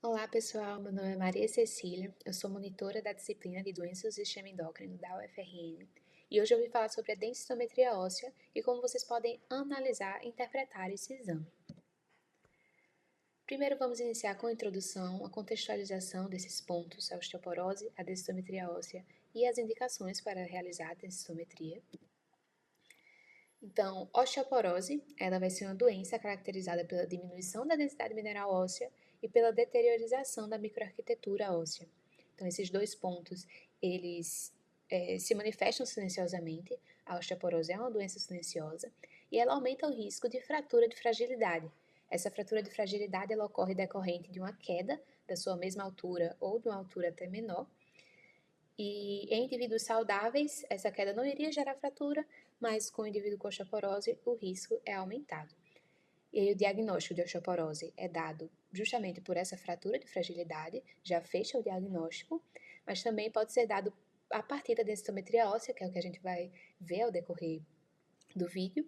Olá, pessoal. Meu nome é Maria Cecília. Eu sou monitora da disciplina de Doenças do Sistema Endócrino da UFRN. E hoje eu vim falar sobre a densitometria óssea e como vocês podem analisar e interpretar esse exame. Primeiro, vamos iniciar com a introdução, a contextualização desses pontos, a osteoporose, a densitometria óssea e as indicações para realizar a densitometria. Então, osteoporose, ela vai ser uma doença caracterizada pela diminuição da densidade mineral óssea e pela deteriorização da microarquitetura óssea. Então, esses dois pontos, eles se manifestam silenciosamente. A osteoporose é uma doença silenciosa e ela aumenta o risco de fratura de fragilidade. Essa fratura de fragilidade ela ocorre decorrente de uma queda da sua mesma altura ou de uma altura até menor. E em indivíduos saudáveis, essa queda não iria gerar fratura, mas com o indivíduo com osteoporose, o risco é aumentado. E aí, o diagnóstico de osteoporose é dado justamente por essa fratura de fragilidade, já fecha o diagnóstico, mas também pode ser dado a partir da densitometria óssea, que é o que a gente vai ver ao decorrer do vídeo,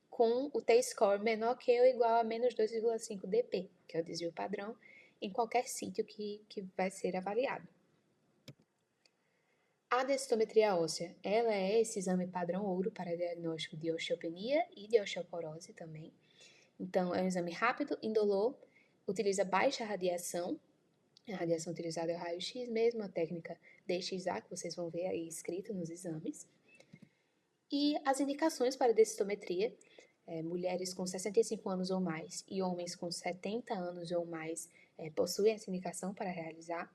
com o T-score menor que ou igual a menos 2,5 dp, que é o desvio padrão, em qualquer sítio que vai ser avaliado. A densitometria óssea, ela é esse exame padrão ouro para diagnóstico de osteopenia e de osteoporose também. Então, é um exame rápido, indolor, utiliza baixa radiação. A radiação utilizada é o raio-x mesmo, a técnica DXA, que vocês vão ver aí escrito nos exames. E as indicações para densitometria, mulheres com 65 anos ou mais e homens com 70 anos ou mais possuem essa indicação para realizar.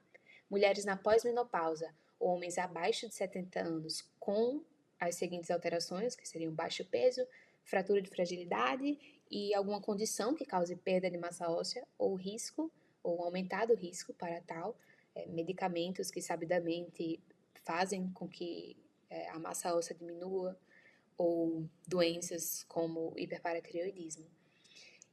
Mulheres na pós-menopausa, homens abaixo de 70 anos com as seguintes alterações, que seriam baixo peso, fratura de fragilidade e alguma condição que cause perda de massa óssea ou risco, ou aumentado risco para tal, medicamentos que sabidamente fazem com que a massa óssea diminua, ou doenças como hiperparatireoidismo.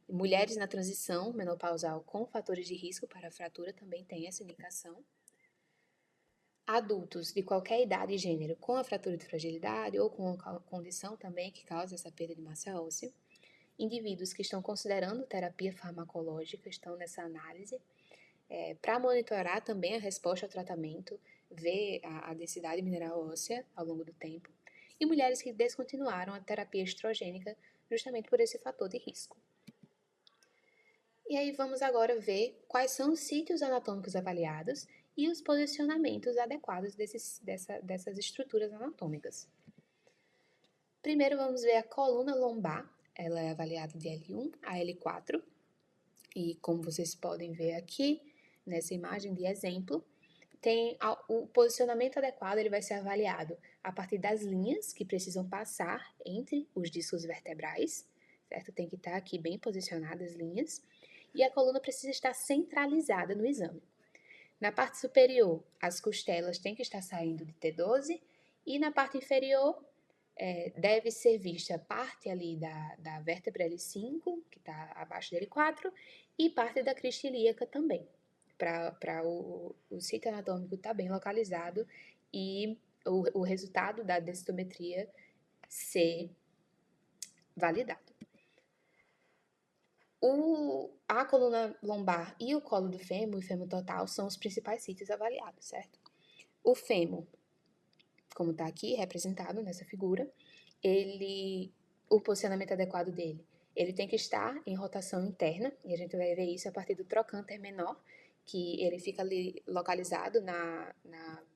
Mulheres na transição menopausal com fatores de risco para fratura também têm essa indicação. Adultos de qualquer idade e gênero com a fratura de fragilidade ou com a condição também que causa essa perda de massa óssea. Indivíduos que estão considerando terapia farmacológica estão nessa análise. Para monitorar também a resposta ao tratamento, ver a densidade mineral óssea ao longo do tempo. E mulheres que descontinuaram a terapia estrogênica justamente por esse fator de risco. E aí vamos agora ver quais são os sítios anatômicos avaliados e os posicionamentos adequados dessas estruturas anatômicas. Primeiro vamos ver a coluna lombar, ela é avaliada de L1 a L4, e como vocês podem ver aqui, nessa imagem de exemplo, o posicionamento adequado, ele vai ser avaliado a partir das linhas que precisam passar entre os discos vertebrais, certo? Tem que estar aqui bem posicionadas as linhas, e a coluna precisa estar centralizada no exame. Na parte superior, as costelas têm que estar saindo de T12, e na parte inferior, deve ser vista parte ali da vértebra L5, que está abaixo da L4, e parte da crista ilíaca também, para o sítio anatômico estar bem localizado e o resultado da densitometria ser validado. A coluna lombar e o colo do fêmur, e fêmur total, são os principais sítios avaliados, certo? O fêmur, como está aqui representado nessa figura, o posicionamento adequado dele, ele tem que estar em rotação interna, e a gente vai ver isso a partir do trocânter menor, que ele fica ali localizado na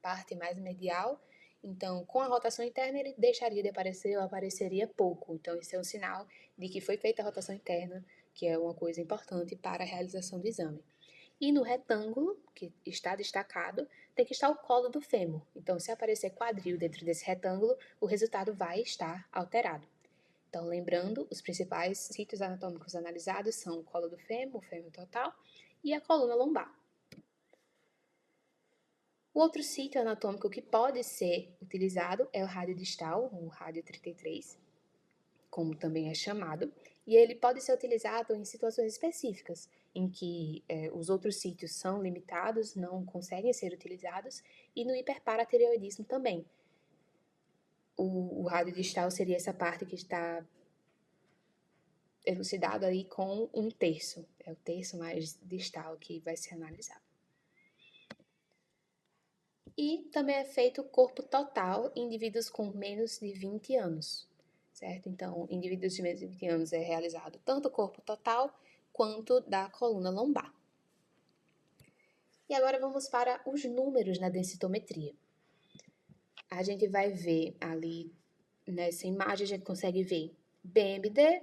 parte mais medial. Então, com a rotação interna, ele deixaria de aparecer ou apareceria pouco. Então, isso é um sinal de que foi feita a rotação interna, que é uma coisa importante para a realização do exame. E no retângulo, que está destacado, tem que estar o colo do fêmur. Então, se aparecer quadril dentro desse retângulo, o resultado vai estar alterado. Então, lembrando, os principais sítios anatômicos analisados são o colo do fêmur, o fêmur total, e a coluna lombar. O outro sítio anatômico que pode ser utilizado é o rádio distal, o rádio 33, como também é chamado, e ele pode ser utilizado em situações específicas, em que os outros sítios são limitados, não conseguem ser utilizados, e no hiperparatireoidismo também. O rádio distal seria essa parte que está elucidado aí com 1/3, é o terço mais distal que vai ser analisado. E também é feito o corpo total em indivíduos com menos de 20 anos, certo? Então, indivíduos de menos de 20 anos é realizado tanto o corpo total quanto da coluna lombar. E agora vamos para os números na densitometria. A gente vai ver ali, nessa imagem, a gente consegue ver BMD,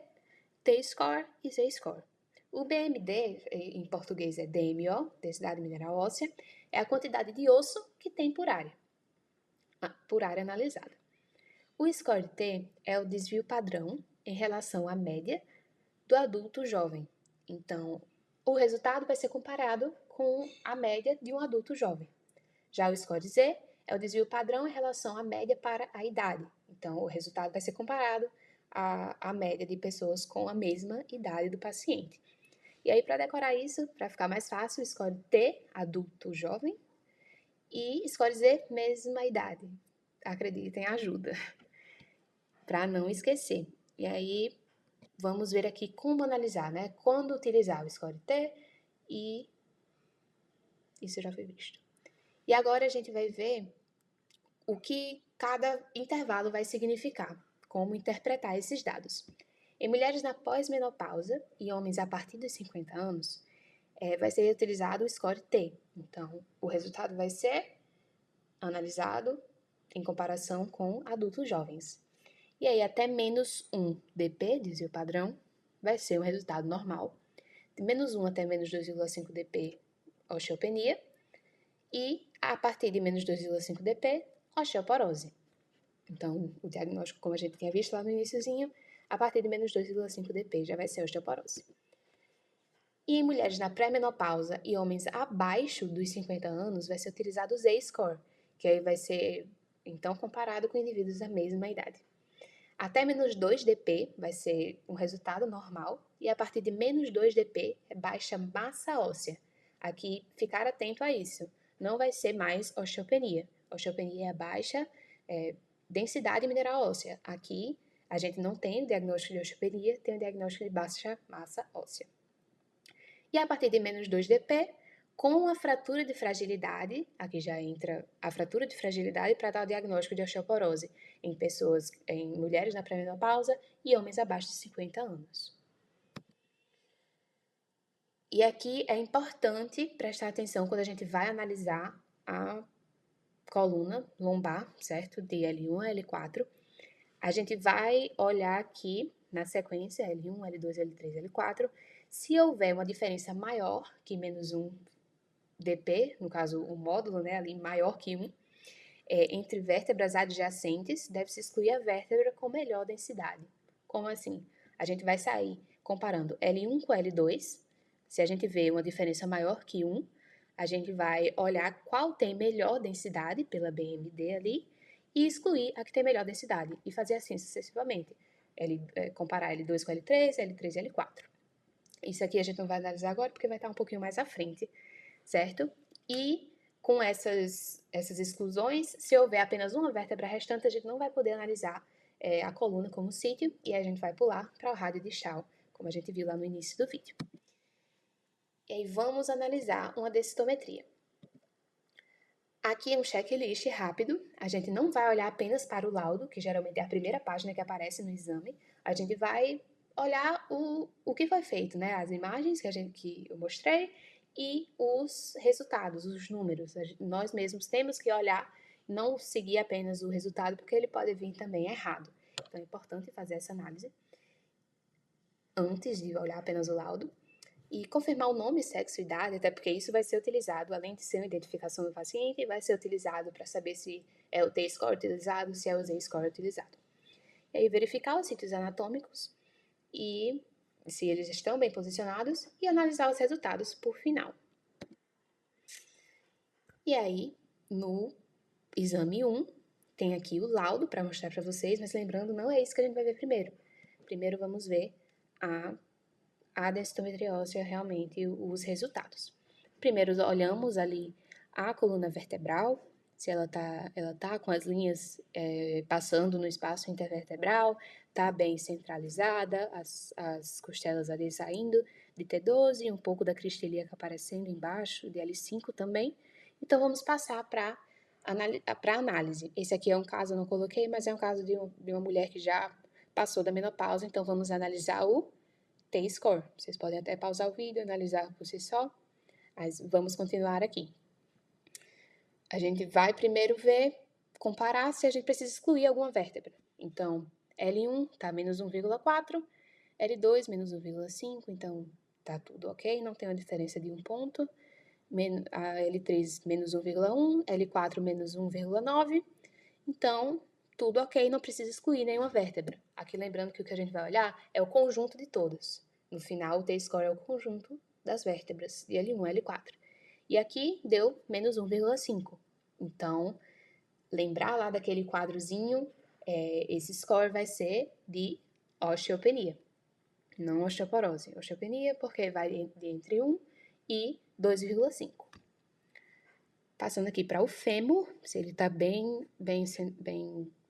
T-score e Z-score. O BMD, em português é DMO, densidade mineral óssea, é a quantidade de osso que tem por área analisada. O score T é o desvio padrão em relação à média do adulto jovem. Então, o resultado vai ser comparado com a média de um adulto jovem. Já o score Z é o desvio padrão em relação à média para a idade. Então, o resultado vai ser comparado à média de pessoas com a mesma idade do paciente. E aí, para decorar isso, para ficar mais fácil, score T, adulto jovem, e score Z, mesma idade. Acreditem, ajuda, para não esquecer. E aí, vamos ver aqui como analisar, né? Quando utilizar o score T e isso já foi visto. E agora a gente vai ver o que cada intervalo vai significar, como interpretar esses dados. Em mulheres na pós-menopausa e homens a partir dos 50 anos, vai ser utilizado o score T. Então, o resultado vai ser analisado em comparação com adultos jovens. E aí, até menos 1 dp, desvio padrão, vai ser um resultado normal. De menos 1 até menos 2,5 dp, osteopenia. E a partir de menos 2,5 dp, osteoporose. Então, o diagnóstico, como a gente tinha visto lá no iniciozinho, a partir de menos 2,5 dp já vai ser osteoporose. E em mulheres na pré-menopausa e homens abaixo dos 50 anos, vai ser utilizado o Z-score, que aí vai ser, então, comparado com indivíduos da mesma idade. Até menos 2 dp vai ser um resultado normal, e a partir de menos 2 dp é baixa massa óssea. Aqui, ficar atento a isso. Não vai ser mais osteopenia. Osteopenia é baixa densidade mineral óssea. Aqui, a gente não tem o diagnóstico de osteopenia, tem o diagnóstico de baixa massa óssea. E a partir de menos 2 dp, com a fratura de fragilidade, aqui já entra a fratura de fragilidade para dar o diagnóstico de osteoporose em mulheres na pré-menopausa e homens abaixo de 50 anos. E aqui é importante prestar atenção quando a gente vai analisar a coluna lombar, certo? De L1 a L4. A gente vai olhar aqui na sequência L1, L2, L3, L4, se houver uma diferença maior que menos 1 dp, no caso o módulo, né, ali maior que 1, entre vértebras adjacentes, deve-se excluir a vértebra com melhor densidade. Como assim? A gente vai sair comparando L1 com L2, se a gente vê uma diferença maior que 1, a gente vai olhar qual tem melhor densidade pela BMD ali e excluir a que tem melhor densidade e fazer assim sucessivamente. Comparar L2 com L3, L3 e L4. Isso aqui a gente não vai analisar agora porque vai estar um pouquinho mais à frente, certo? E com essas exclusões, se houver apenas uma vértebra restante, a gente não vai poder analisar a coluna como sítio e a gente vai pular para o rádio distal, como a gente viu lá no início do vídeo. E aí vamos analisar uma densitometria. Aqui é um checklist rápido, a gente não vai olhar apenas para o laudo, que geralmente é a primeira página que aparece no exame, a gente vai olhar o que foi feito, né? As imagens que eu mostrei e os resultados, os números. Nós mesmos temos que olhar, não seguir apenas o resultado, porque ele pode vir também errado. Então é importante fazer essa análise antes de olhar apenas o laudo. E confirmar o nome, sexo e idade, até porque isso vai ser utilizado, além de ser uma identificação do paciente, vai ser utilizado para saber se é o T-score utilizado, se é o Z-score utilizado. E aí verificar os sítios anatômicos e se eles estão bem posicionados e analisar os resultados por final. E aí, no exame 1, tem aqui o laudo para mostrar para vocês, mas lembrando, não é isso que a gente vai ver primeiro. Primeiro vamos ver a densitometria óssea, realmente, os resultados. Primeiro, olhamos ali a coluna vertebral, se ela tá com as linhas passando no espaço intervertebral, tá bem centralizada, as costelas ali saindo de T12, um pouco da crista ilíaca aparecendo embaixo, de L5 também. Então, vamos passar para análise. Esse aqui é um caso, eu não coloquei, mas é um caso de uma mulher que já passou da menopausa, então vamos analisar o T-score. Vocês podem até pausar o vídeo, analisar por si só, mas vamos continuar aqui. A gente vai primeiro ver, comparar se a gente precisa excluir alguma vértebra. Então, L1 está menos 1,4, L2 menos 1,5, então tá tudo ok, não tem uma diferença de um ponto. A L3 menos 1,1, L4 menos 1,9, então tudo ok, não precisa excluir nenhuma vértebra. Aqui lembrando que o que a gente vai olhar é o conjunto de todas. No final, o T-score é o conjunto das vértebras de L1 e L4. E aqui deu menos 1,5. Então, lembrar lá daquele quadrozinho, esse score vai ser de osteopenia, não osteoporose. Osteopenia porque vai de entre 1 e 2,5. Passando aqui para o fêmur, se ele está bem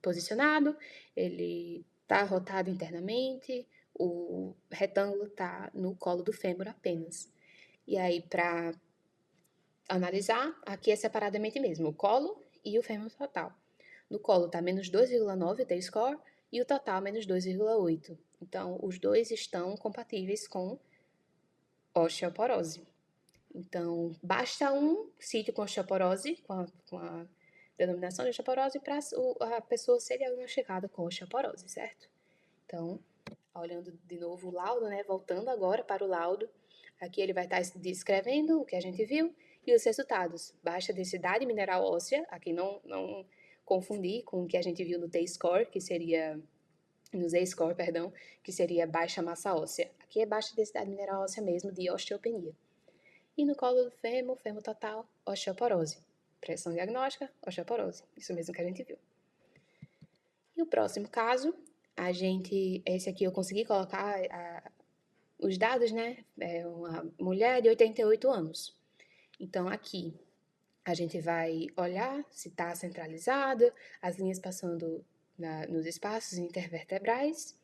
posicionado, ele está rotado internamente, o retângulo está no colo do fêmur apenas. E aí, para analisar, aqui é separadamente mesmo, o colo e o fêmur total. No colo está menos 2,9 o T-score e o total menos 2,8. Então, os dois estão compatíveis com osteoporose. Então, basta um sítio com osteoporose, com a denominação de osteoporose, para a pessoa ser diagnosticada com osteoporose, certo? Então, olhando de novo o laudo, né? Voltando agora para o laudo, aqui ele vai estar descrevendo o que a gente viu e os resultados. Baixa densidade mineral óssea, aqui não confundir com o que a gente viu no T-score, que seria no Z-score, perdão, que seria baixa massa óssea. Aqui é baixa densidade mineral óssea mesmo, de osteopenia. E no colo do fêmur, fêmur total, osteoporose. Pressão diagnóstica, osteoporose. Isso mesmo que a gente viu. E o próximo caso, esse aqui eu consegui colocar os dados, né? É uma mulher de 88 anos. Então, aqui, a gente vai olhar se está centralizado, as linhas passando nos espaços intervertebrais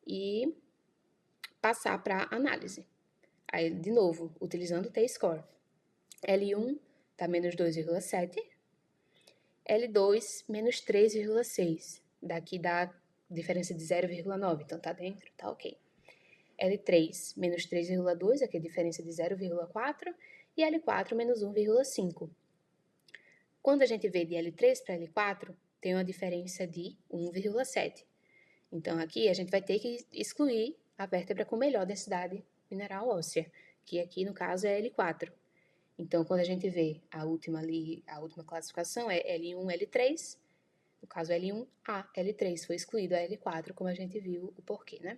e passar para análise. Aí, de novo, utilizando o T-score. L1 está menos 2,7, L2 menos 3,6. Daqui dá diferença de 0,9, então tá dentro, tá ok. L3 menos 3,2, aqui é diferença de 0,4, e L4 menos 1,5. Quando a gente vê de L3 para L4, tem uma diferença de 1,7. Então, aqui a gente vai ter que excluir a vértebra com melhor densidade mineral óssea, que aqui no caso é L4. Então, quando a gente vê a última classificação é L1, L3, no caso L1A, L3 foi excluído a L4, como a gente viu o porquê, né?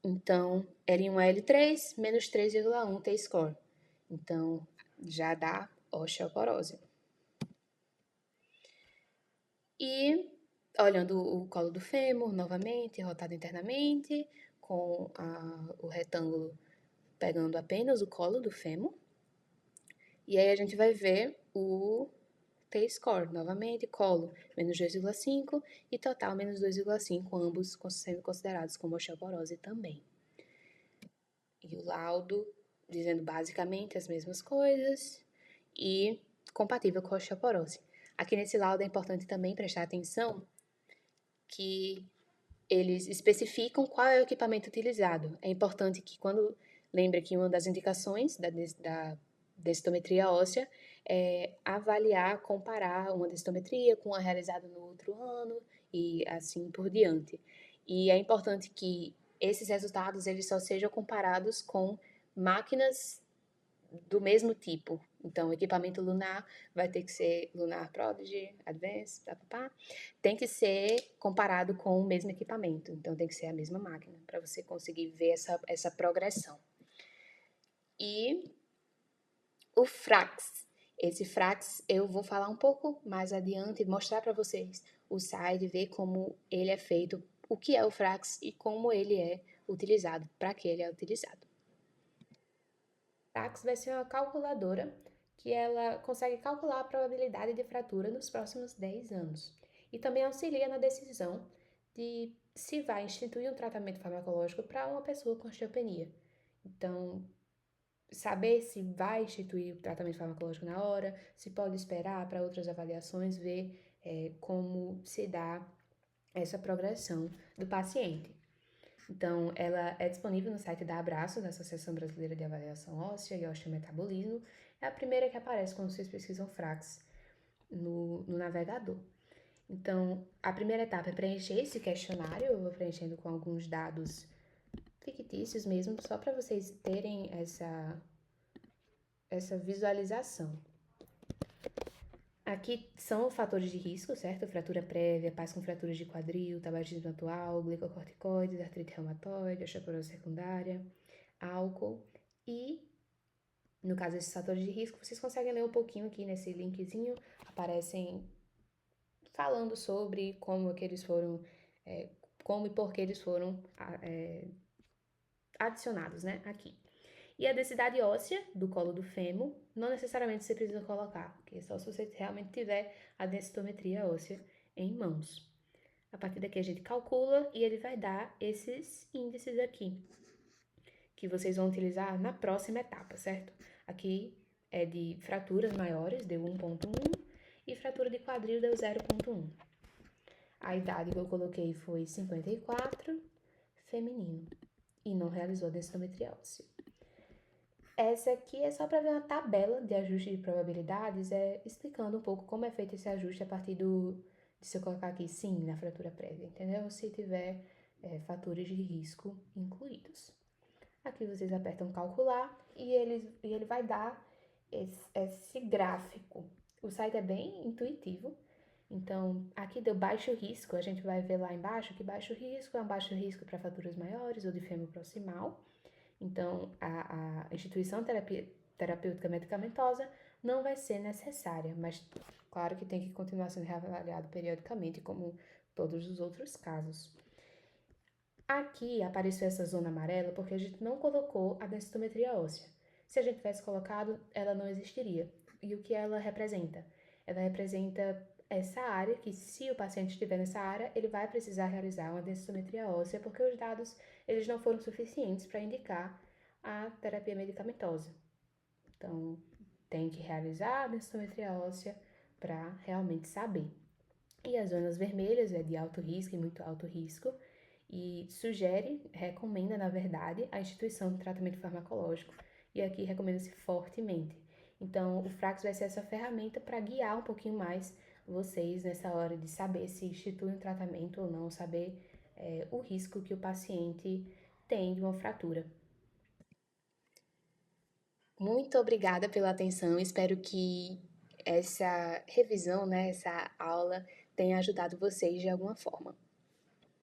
Então, L1A, L3, menos 3,1 T-score. Então, já dá osteoporose. E, olhando o colo do fêmur, novamente, rotado internamente, com o retângulo pegando apenas o colo do fêmur. E aí a gente vai ver o T-score, novamente, colo, menos 2,5 e total, menos 2,5, ambos sendo considerados como osteoporose também. E o laudo dizendo basicamente as mesmas coisas e compatível com a osteoporose. Aqui nesse laudo é importante também prestar atenção que eles especificam qual é o equipamento utilizado. É importante que lembre que uma das indicações da densitometria óssea é avaliar, comparar uma densitometria com a realizada no outro ano e assim por diante. E é importante que esses resultados eles só sejam comparados com máquinas do mesmo tipo. Então, o equipamento lunar vai ter que ser Lunar Prodigy, Advanced, tem que ser comparado com o mesmo equipamento. Então, tem que ser a mesma máquina para você conseguir ver essa progressão. E o FRAX. Esse FRAX eu vou falar um pouco mais adiante, mostrar para vocês o site, ver como ele é feito, o que é o FRAX e como ele é utilizado, para que ele é utilizado. O FRAX vai ser uma calculadora que ela consegue calcular a probabilidade de fratura nos próximos 10 anos e também auxilia na decisão de se vai instituir um tratamento farmacológico para uma pessoa com osteopenia. Então, saber se vai instituir o tratamento farmacológico na hora, se pode esperar para outras avaliações, ver como se dá essa progressão do paciente. Então, ela é disponível no site da Abraço, da Associação Brasileira de Avaliação Óssea e Osteometabolismo. É a primeira que aparece quando vocês pesquisam FRAX no navegador. Então, a primeira etapa é preencher esse questionário. Eu vou preenchendo com alguns dados fictícios mesmo, só para vocês terem essa visualização. Aqui são fatores de risco, certo? Fratura prévia, pais com fraturas de quadril, tabagismo atual, glicocorticoides, artrite reumatoide, osteoporose secundária, álcool e, no caso desses fatores de risco, vocês conseguem ler um pouquinho aqui nesse linkzinho, aparecem falando sobre como que eles foram, como e por que eles foram adicionados, né, aqui. E a densidade óssea do colo do fêmur, não necessariamente você precisa colocar, porque é só se você realmente tiver a densitometria óssea em mãos. A partir daqui a gente calcula e ele vai dar esses índices aqui, que vocês vão utilizar na próxima etapa, certo? Aqui é de fraturas maiores, deu 1,1, e fratura de quadril deu 0,1. A idade que eu coloquei foi 54, feminino, e não realizou a densitometria óssea. Essa aqui é só para ver uma tabela de ajuste de probabilidades, explicando um pouco como é feito esse ajuste a partir de se eu colocar aqui sim na fratura prévia, entendeu? Se tiver fatores de risco incluídos. Aqui vocês apertam calcular e ele vai dar esse gráfico. O site é bem intuitivo. Então, aqui deu baixo risco, a gente vai ver lá embaixo que baixo risco é um baixo risco para fraturas maiores ou de fêmur proximal. Então, a instituição terapêutica medicamentosa não vai ser necessária, mas claro que tem que continuar sendo reavaliado periodicamente, como todos os outros casos. Aqui apareceu essa zona amarela porque a gente não colocou a densitometria óssea. Se a gente tivesse colocado, ela não existiria. E o que ela representa? Ela representa essa área que, se o paciente estiver nessa área, ele vai precisar realizar uma densitometria óssea porque os dados eles não foram suficientes para indicar a terapia medicamentosa. Então, tem que realizar a densitometria óssea para realmente saber. E as zonas vermelhas é de alto risco e muito alto risco, e recomenda, na verdade, a instituição de tratamento farmacológico, e aqui recomenda-se fortemente. Então, o Frax vai ser essa ferramenta para guiar um pouquinho mais vocês nessa hora de saber se institui um tratamento ou não, saber o risco que o paciente tem de uma fratura. Muito obrigada pela atenção, espero que essa revisão, né, essa aula tenha ajudado vocês de alguma forma.